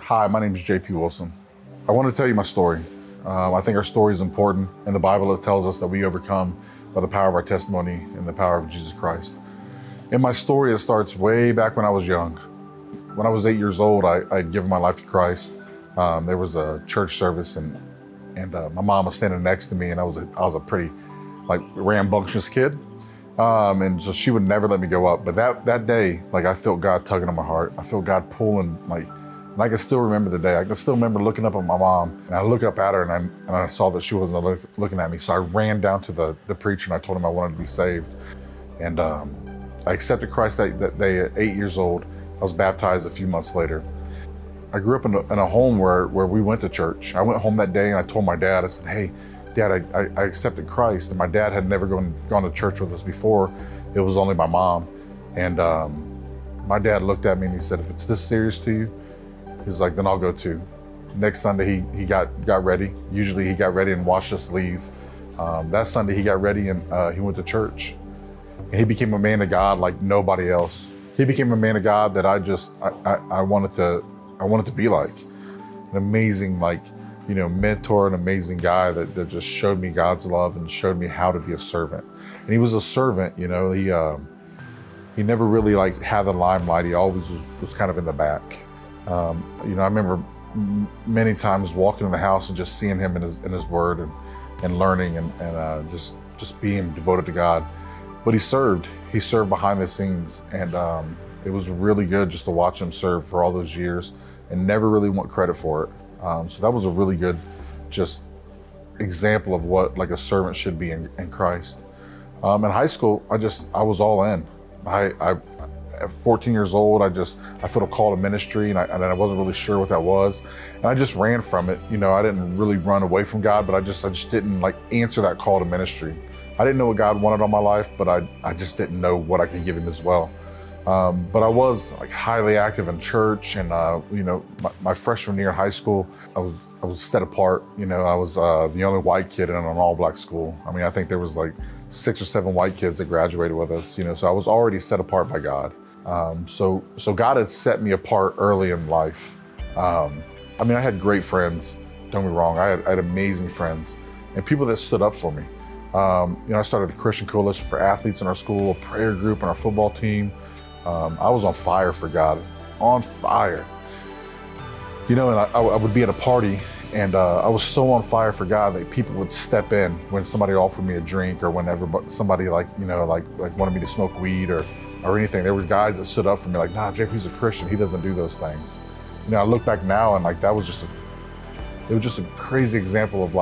Hi, my name is JP Wilson. I want to tell you my story. I think our story is important. In the Bible, it tells us that we overcome by the power of our testimony and the power of Jesus Christ. In my story, it starts way back when I was young. When I was 8 years old, I'd given my life to Christ. There was a church service, and my mom was standing next to me, and I was a pretty rambunctious kid. And so she would never let me go up. But that day, I felt God tugging on my heart. I felt God pulling, and I can still remember the day. I can still remember looking up at my mom, and I looked up at her, and I saw that she wasn't looking at me. So I ran down to the preacher, and I told him I wanted to be saved. And I accepted Christ that day at 8 years old. I was baptized a few months later. I grew up in a home where we went to church. I went home that day, and I told my dad, I said, "Hey, Dad, I accepted Christ." And my dad had never gone to church with us before. It was only my mom. And my dad looked at me and he said, "If it's this serious to you," he was like, "then I'll go too." Next Sunday, he got ready. Usually he got ready and watched us leave. That Sunday he got ready and he went to church. And he became a man of God like nobody else. He became a man of God that I wanted to be like. An amazing mentor, an amazing guy that just showed me God's love and showed me how to be a servant. And he was a servant, he never really had the limelight. He always was kind of in the back. I remember many times walking in the house and just seeing him in his word and learning and just being devoted to God. But he served behind the scenes, and it was really good just to watch him serve for all those years and never really want credit for it. So that was a really good just example of what a servant should be in Christ. In high school, I was all in. At 14 years old, I felt a call to ministry, and I wasn't really sure what that was. And I just ran from it. I didn't really run away from God, but I just didn't answer that call to ministry. I didn't know what God wanted on my life, but I just didn't know what I could give him as well. But I was highly active in church, and my freshman year in high school, I was set apart. I was the only white kid in an all-black school. I mean, I think there was 6 or 7 white kids that graduated with us. So I was already set apart by God. So God had set me apart early in life. I had great friends. Don't get me wrong. I had amazing friends and people that stood up for me. I started the Christian Coalition for Athletes in our school, a prayer group, and our football team. I was on fire for God, on fire. And I would be at a party, and I was so on fire for God that people would step in when somebody offered me a drink, or whenever somebody wanted me to smoke weed or anything. There was guys that stood up for me "Nah, JP's a Christian, he doesn't do those things." I look back now and that was just a crazy example of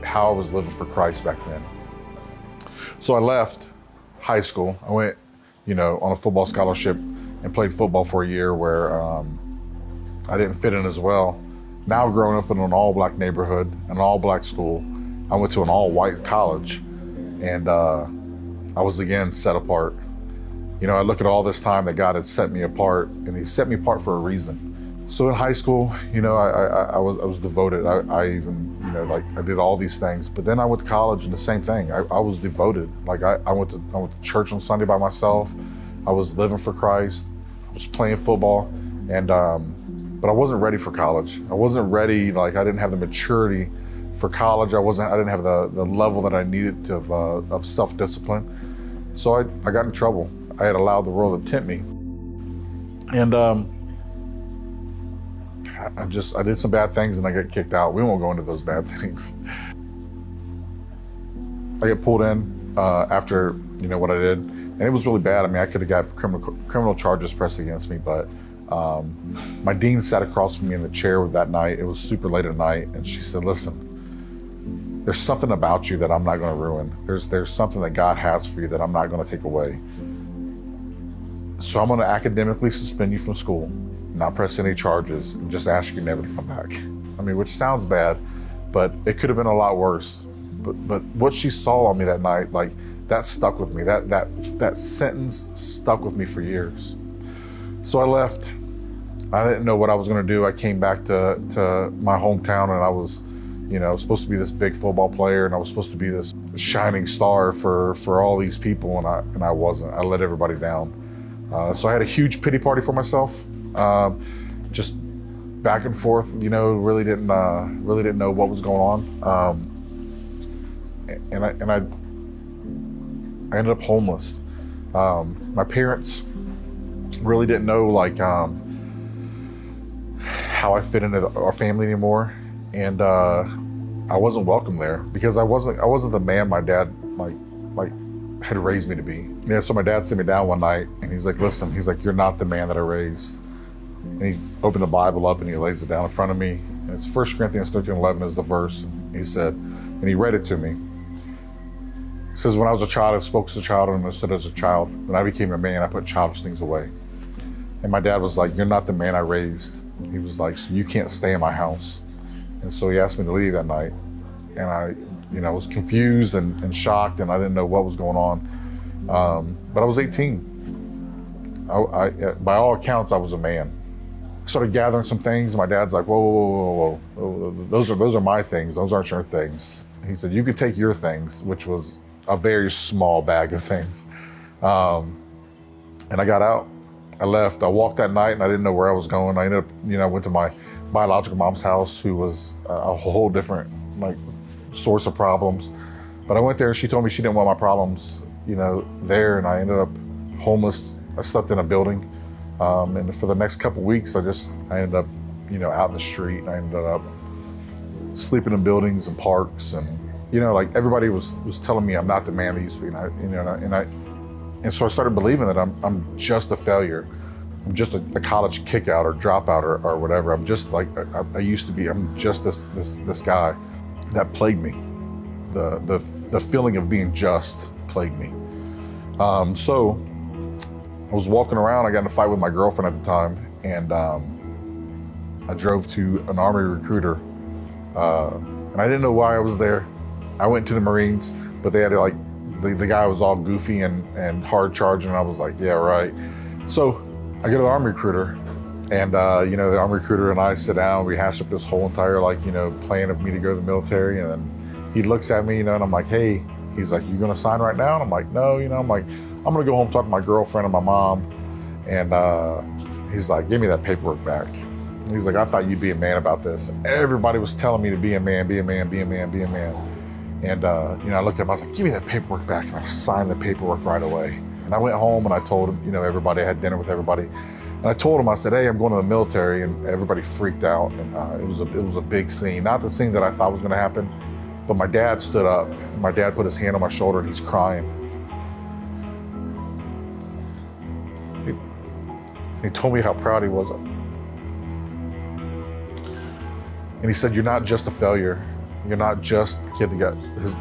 how I was living for Christ back then. So I left high school. I went on a football scholarship and played football for a year where I didn't fit in as well. Now growing up in an all-black neighborhood, an all-black school, I went to an all-white college, and I was again set apart. I look at all this time that God had set me apart, and he set me apart for a reason. So in high school, I was devoted. I even, I did all these things. But then I went to college and the same thing. I was devoted. I went to church on Sunday by myself. I was living for Christ. I was playing football, and but I wasn't ready for college. I wasn't ready. I didn't have the maturity for college. I didn't have the level that I needed of self-discipline. So I got in trouble. I had allowed the world to tempt me, and I did some bad things and I got kicked out. We won't go into those bad things. I got pulled in after what I did, and it was really bad. I could have got criminal charges pressed against me, but my dean sat across from me in the chair that night. It was super late at night, and she said, "Listen, there's something about you that I'm not going to ruin. There's something that God has for you that I'm not going to take away. So I'm going to academically suspend you from school, not press any charges, and just ask you never to come back." Which sounds bad, but it could have been a lot worse. But what she saw on me that night, that stuck with me. That sentence stuck with me for years. So I left. I didn't know what I was going to do. I came back to my hometown, and I was, supposed to be this big football player, and I was supposed to be this shining star for all these people, and I wasn't. I let everybody down. So I had a huge pity party for myself. Just back and forth, really didn't know what was going on. And I ended up homeless. My parents really didn't know how I fit into our family anymore, and I wasn't welcome there because I wasn't the man my dad had raised me to be. Yeah, so my dad sat me down one night and he's like, listen, he's like, you're not the man that I raised. And he opened the Bible up and he lays it down in front of me. And it's 1 Corinthians 13:11 is the verse. He said, and he read it to me. He says, when I was a child, I spoke as a child and understood as a child. When I became a man, I put childish things away. And my dad was like, you're not the man I raised. He was like, so you can't stay in my house. And so he asked me to leave that night. And I was confused and shocked, and I didn't know what was going on. But I was 18. By all accounts, I was a man. I started gathering some things. My dad's like, whoa. Those are my things. Those aren't your things. He said, you can take your things, which was a very small bag of things. And I got out. I left. I walked that night, and I didn't know where I was going. I ended up, went to my biological mom's house, who was a whole different source of problems. But I went there, and she told me she didn't want my problems, there, and I ended up homeless. I slept in a building, and for the next couple weeks, I ended up, out in the street. I ended up sleeping in buildings and parks, and everybody was telling me I'm not the man that used to be, and so I started believing that I'm just a failure. I'm just a college kickout or dropout or whatever. I'm just like I used to be. I'm just this guy. That plagued me. The feeling of being just plagued me. So I was walking around. I got in a fight with my girlfriend at the time, and I drove to an Army recruiter, and I didn't know why I was there. I went to the Marines, but they had the guy was all goofy and hard charging. And I was like, yeah, right. So I go to the Army recruiter, and the Army recruiter and I sit down. We hash up this whole entire plan of me to go to the military, and then he looks at me, and I'm like, hey. He's like, you gonna sign right now? And I'm like, no. I'm like, I'm gonna go home, talk to my girlfriend and my mom. And he's like, give me that paperwork back. And he's like, I thought you'd be a man about this. And everybody was telling me to be a man, be a man, be a man, be a man. And I looked at him, I was like, give me that paperwork back. And I signed the paperwork right away. And I went home and I told him, everybody, I had dinner with everybody. And I told him, I said, hey, I'm going to the military. And everybody freaked out. And it was a big scene. Not the scene that I thought was gonna happen, but my dad stood up. My dad put his hand on my shoulder and he's crying. He told me how proud he was. And he said, you're not just a failure. You're not just a kid that got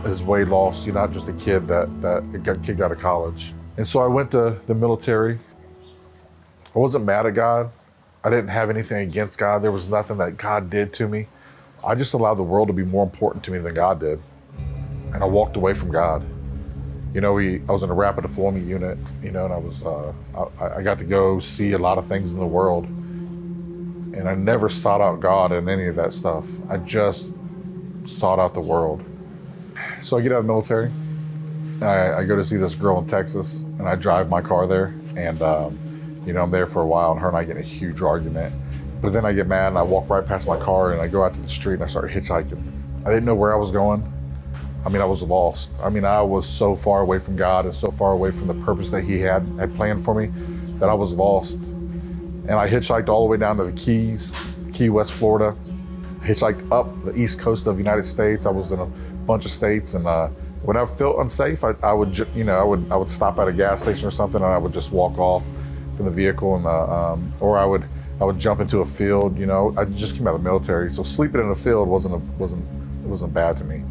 his way lost. You're not just a kid that got kicked out of college. And so I went to the military. I wasn't mad at God. I didn't have anything against God. There was nothing that God did to me. I just allowed the world to be more important to me than God did. And I walked away from God. I was in a rapid deployment unit, and I got to go see a lot of things in the world. And I never sought out God in any of that stuff. I just sought out the world. So I get out of the military. I go to see this girl in Texas, and I drive my car there. And, I'm there for a while, and her and I get in a huge argument. But then I get mad and I walk right past my car and I go out to the street and I start hitchhiking. I didn't know where I was going. I was lost. I was so far away from God and so far away from the purpose that He had planned for me that I was lost. And I hitchhiked all the way down to the Keys, Key West, Florida. I hitchhiked up the East Coast of the United States. I was in a bunch of states, and when I felt unsafe, I would stop at a gas station or something, and I would just walk off from the vehicle, and or I would jump into a field. I just came out of the military, so sleeping in a field wasn't bad to me.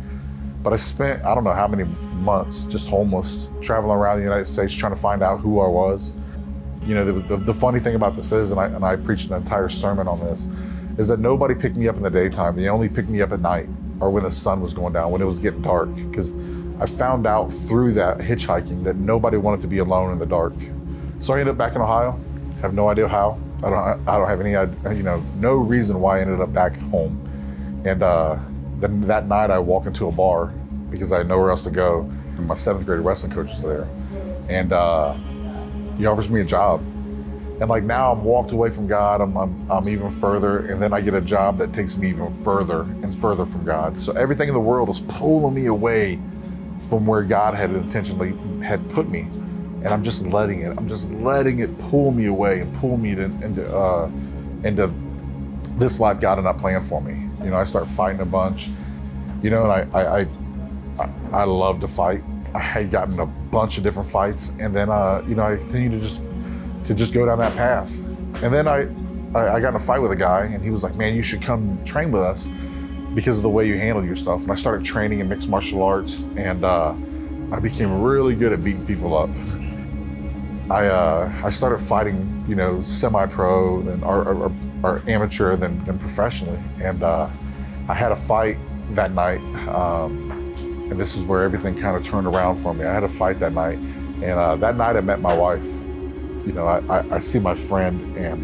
But I spent, I don't know how many months just homeless, traveling around the United States trying to find out who I was. The funny thing about this is, and I preached an entire sermon on this, is that nobody picked me up in the daytime. They only picked me up at night or when the sun was going down, when it was getting dark. Because I found out through that hitchhiking that nobody wanted to be alone in the dark. So I ended up back in Ohio. Have no idea how. I don't have any, no reason why I ended up back home. And then that night I walk into a bar because I had nowhere else to go. And my 7th grade wrestling coach was there. And he offers me a job. And like now I'm walked away from God, I'm even further, and then I get a job that takes me even further and further from God. So everything in the world is pulling me away from where God had intentionally had put me. And I'm just letting it pull me away and pull me into this life God had not planned for me. You know, I start fighting a bunch, you know, and I love to fight. I had gotten in a bunch of different fights, and then you know, I continued to just go down that path. And then I got in a fight with a guy, and he was like, man, you should come train with us because of the way you handle yourself. And I started training in mixed martial arts, and I became really good at beating people up. I started fighting, you know, semi-pro, then or amateur, then professionally. And I had a fight that night, and this is where everything kind of turned around for me. I had a fight that night, and that night I met my wife. You know, I see my friend, and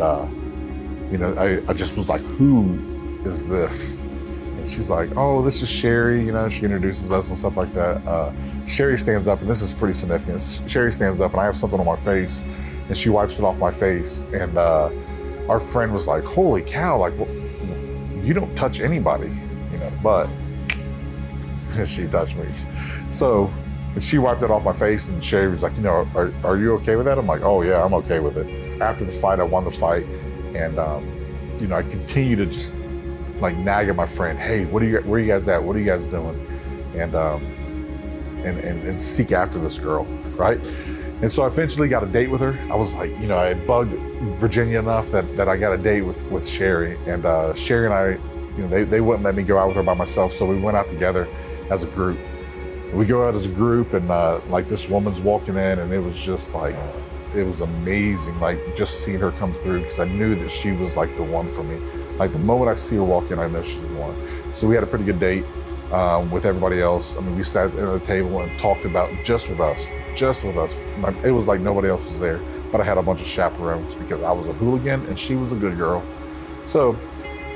you know, I just was like, who is this? And she's like, oh, this is Sherry. You know, she introduces us and stuff like that. Sherry stands up, and this is pretty significant. Sherry stands up, and I have something on my face, and she wipes it off my face. And our friend was like, holy cow, like, you don't touch anybody, you know, but she touched me. So she wiped it off my face, and Sherry was like, you know, are you okay with that? I'm like, oh yeah, I'm okay with it. After the fight, I won the fight, and you know, I continue to just like nag at my friend, hey, where are you guys at? What are you guys doing? And seek after this girl, right? And so I eventually got a date with her. I was like, you know, I had bugged Virginia enough that I got a date with Sherry, and Sherry and I, you know, they wouldn't let me go out with her by myself, so we went out together as a group. We go out as a group, and like this woman's walking in, and it was just like, it was amazing, like just seeing her come through, because I knew that she was like the one for me. Like the moment I see her walk in, I know she's the one. So we had a pretty good date with everybody else. I mean, we sat at the table and talked about just with us. It was like nobody else was there, but I had a bunch of chaperones because I was a hooligan and she was a good girl. So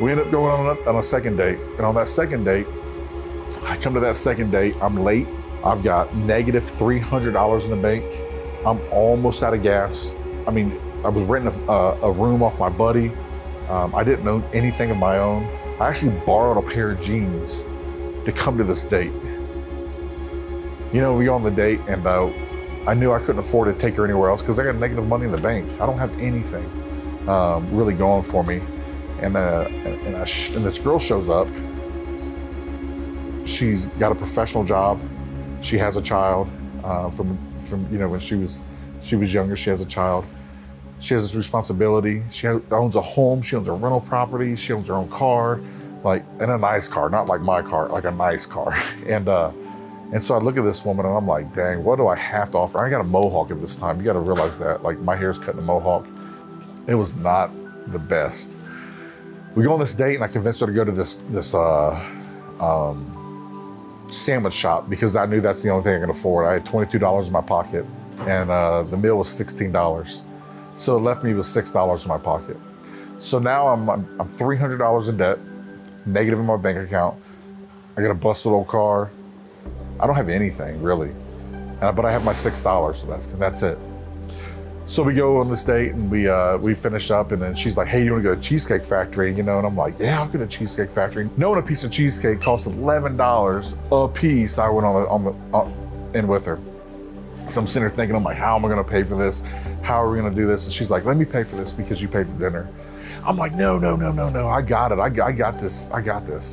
we ended up going on a second date, and on that second date, I come to that second date, I'm late. I've got negative $300 in the bank. I'm almost out of gas. I mean, I was renting a room off my buddy. I didn't own anything of my own. I actually borrowed a pair of jeans to come to this date. You know, we go on the date, and I knew I couldn't afford to take her anywhere else because I got negative money in the bank. I don't have anything really going for me. And this girl shows up. She's got a professional job. She has a child from you know, when she was younger. She has a child. She has this responsibility. She owns a home. She owns a rental property. She owns her own car, like, and a nice car, not like my car, like a nice car. And so I look at this woman, and I'm like, dang, what do I have to offer? I got a mohawk at this time. You got to realize that, like, my hair's cut in a mohawk. It was not the best. We go on this date, and I convinced her to go to this sandwich shop because I knew that's the only thing I could afford. I had $22 in my pocket, and the meal was $16. So it left me with $6 in my pocket. So now I'm $300 in debt, negative in my bank account. I got a busted old car. I don't have anything really, but I have my $6 left, and that's it. So we go on this date, and we finish up, and then she's like, hey, you want to go to Cheesecake Factory? You know, and I'm like, yeah, I'll go to Cheesecake Factory. Knowing a piece of cheesecake costs $11 a piece, I went in with her. So I'm sitting there thinking, I'm like, how am I going to pay for this? How are we going to do this? And she's like, let me pay for this because you paid for dinner. I'm like, no, I got it. I got this,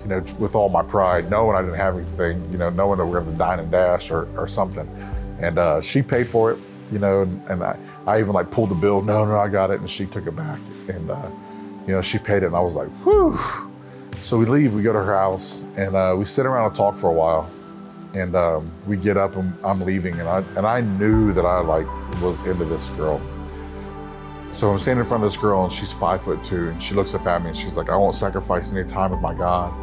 you know, with all my pride, knowing I didn't have anything, you know, knowing that we're going to dine and dash or something. And she paid for it, you know, and I even like pulled the bill. No, I got it. And she took it back, and, you know, she paid it, and I was like, whew. So we leave, we go to her house, and we sit around and talk for a while. And we get up, and I'm leaving, and I knew that I like was into this girl. So I'm standing in front of this girl, and she's 5'2", and she looks up at me, and she's like, I won't sacrifice any time with my God,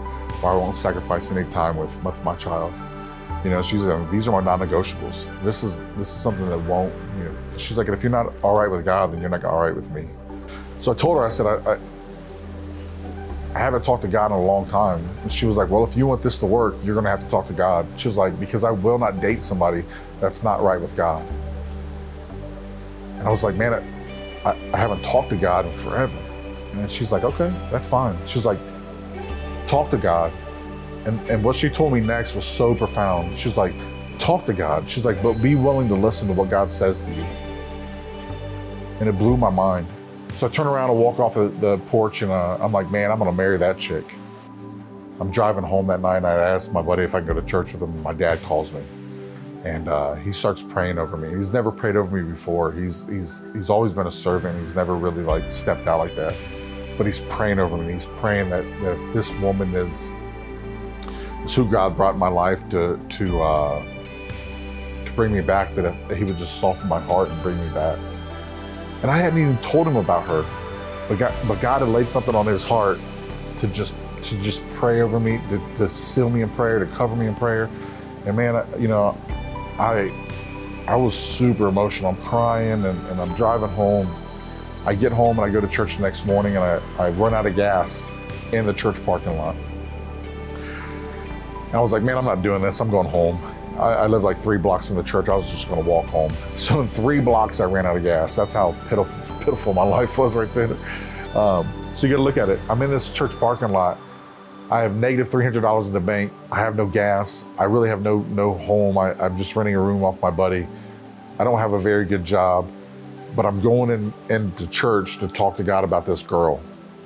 or I won't sacrifice any time with my child. You know, she's these are my non-negotiables. This is something that won't, you know. She's like, if you're not all right with God, then you're not all right with me. So I told her, I said, I haven't talked to God in a long time. And she was like, well, if you want this to work, you're gonna have to talk to God. She was like, because I will not date somebody that's not right with God. And I was like, man, I haven't talked to God in forever. And she's like, okay, that's fine. She's like, talk to God. And what she told me next was so profound. She's like, talk to God. She's like, but be willing to listen to what God says to you. And it blew my mind. So I turn around and walk off the porch, and I'm like, man, I'm gonna marry that chick. I'm driving home that night, and I asked my buddy if I can go to church with him, and my dad calls me. And he starts praying over me. He's never prayed over me before. He's always been a servant. He's never really like stepped out like that. But he's praying over me. He's praying that if this woman is who God brought in my life to bring me back, that he would just soften my heart and bring me back. And I hadn't even told him about her, but God had laid something on his heart to just pray over me, to seal me in prayer, to cover me in prayer. And man, I was super emotional. I'm crying, and I'm driving home. I get home and I go to church the next morning, and I run out of gas in the church parking lot. And I was like, man, I'm not doing this. I'm going home. I live like 3 blocks from the church. I was just going to walk home. So in 3 blocks, I ran out of gas. That's how pitiful my life was right then. So you got to look at it. I'm in this church parking lot. I have negative $300 in the bank. I have no gas. I really have no home. I'm just renting a room off my buddy. I don't have a very good job, but I'm going into church to talk to God about this girl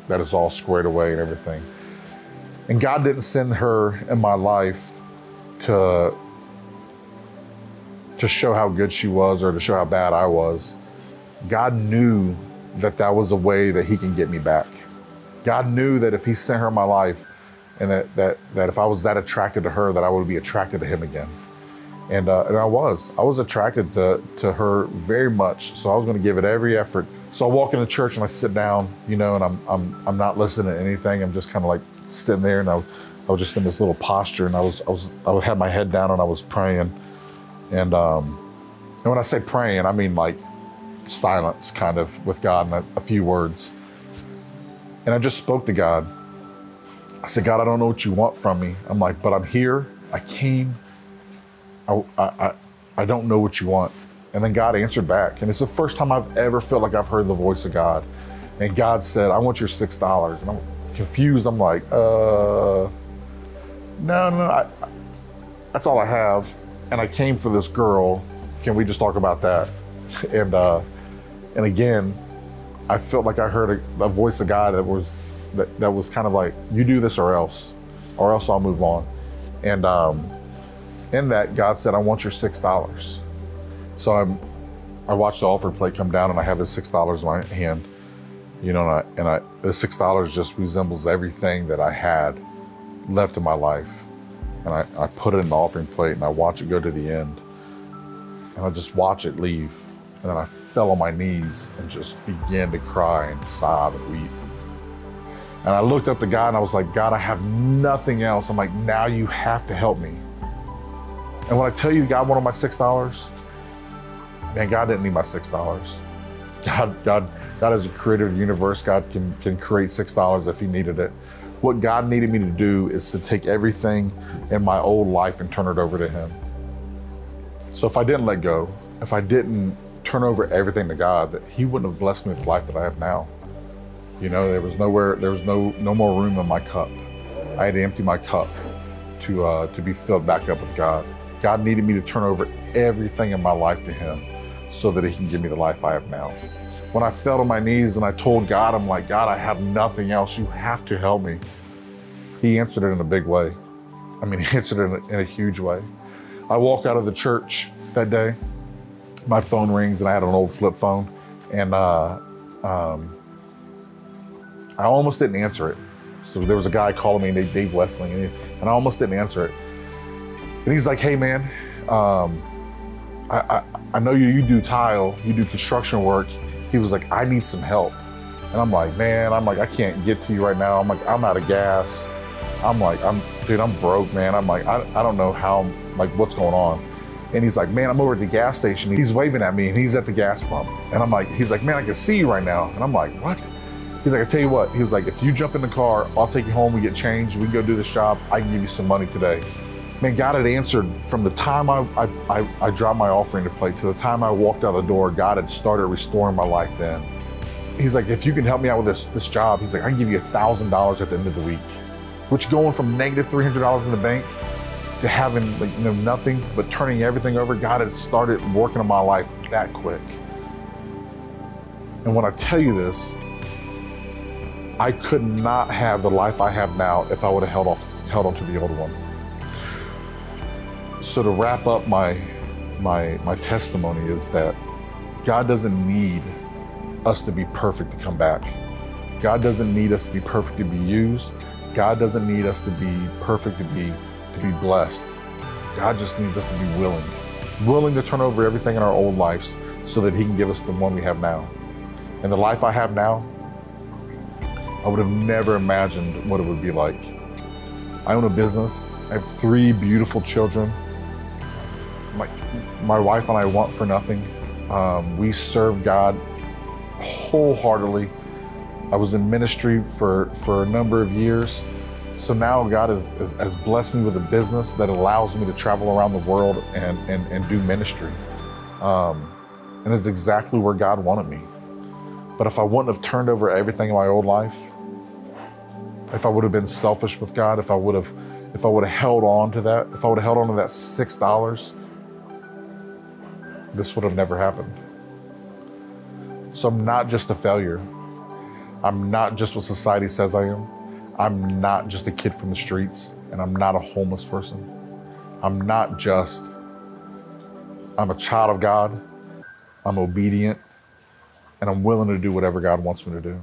that is all squared away and everything. And God didn't send her in my life to show how good she was or to show how bad I was. God knew that was a way that he can get me back. God knew that if he sent her in my life, and that if I was that attracted to her, that I would be attracted to him again. And I was attracted to her very much. So I was going to give it every effort. So I walk into church and I sit down, and I'm not listening to anything. I'm just kind of like sitting there, and I was just in this little posture, and I had my head down and I was praying. And when I say praying, I mean like silence kind of with God and a few words. And I just spoke to God. I said, God, I don't know what you want from me. I'm like, but I'm here. I came. I don't know what you want. And then God answered back. And it's the first time I've ever felt like I've heard the voice of God. And God said, I want your $6. And I'm confused. I'm like, no, that's all I have. And I came for this girl. Can we just talk about that? And again, I felt like I heard a voice of God that was kind of like, you do this or else I'll move on. And in that, God said, I want your $6. So I watched the offering plate come down, and I have the $6 in my hand, and the $6 just resembles everything that I had left in my life. And I put it in the offering plate, and I watch it go to the end, and I just watch it leave. And then I fell on my knees and just began to cry and sob and weep. And I looked up to God, and I was like, God, I have nothing else. I'm like, now you have to help me. And when I tell you God wanted my $6, man, God didn't need my $6. God is a creator of the universe. God can create $6 if he needed it. What God needed me to do is to take everything in my old life and turn it over to him. So if I didn't let go, if I didn't turn over everything to God, that he wouldn't have blessed me with the life that I have now. There was no more room in my cup. I had to empty my cup to be filled back up with God. God needed me to turn over everything in my life to him so that he can give me the life I have now. When I fell on my knees and I told God, I'm like, God, I have nothing else. You have to help me. He answered it in a big way. I mean, he answered it in a huge way. I walk out of the church that day. My phone rings, and I had an old flip phone. And I almost didn't answer it. So there was a guy calling me, Dave Westling, and I almost didn't answer it. And he's like, hey man, I know you do tile, you do construction work. He was like, I need some help. And I'm like, I can't get to you right now. I'm like, I'm out of gas. I'm like, dude, I'm broke, man. I'm like, I don't know how, like, what's going on. And he's like, man, I'm over at the gas station. He's waving at me, and he's at the gas pump. And I'm like, he's like, man, I can see you right now. And I'm like, what? He's like, I tell you what. He was like, if you jump in the car, I'll take you home, we get changed, we can go do this job, I can give you some money today. Man, God had answered from the time I dropped my offering plate to the time I walked out the door. God had started restoring my life then. he's like, if you can help me out with this job, he's like, I can give you $1,000 at the end of the week. Which, going from negative $300 in the bank to having like, nothing, but turning everything over, God had started working on my life that quick. And when I tell you this, I could not have the life I have now if I would have held on to the old one. So to wrap up my testimony is that God doesn't need us to be perfect to come back. God doesn't need us to be perfect to be used. God doesn't need us to be perfect to be blessed. God just needs us to be willing to turn over everything in our old lives so that he can give us the one we have now. And the life I have now, I would have never imagined what it would be like. I own a business. I have 3 beautiful children. My wife and I want for nothing. We serve God wholeheartedly. I was in ministry for a number of years. So now God has blessed me with a business that allows me to travel around the world and do ministry. And it's exactly where God wanted me. But if I wouldn't have turned over everything in my old life, if I would have been selfish with God, if I would have held on to that, if I would have held on to that $6, this would have never happened. So I'm not just a failure. I'm not just what society says I am. I'm not just a kid from the streets, and I'm not a homeless person. I'm a child of God. I'm obedient, and I'm willing to do whatever God wants me to do.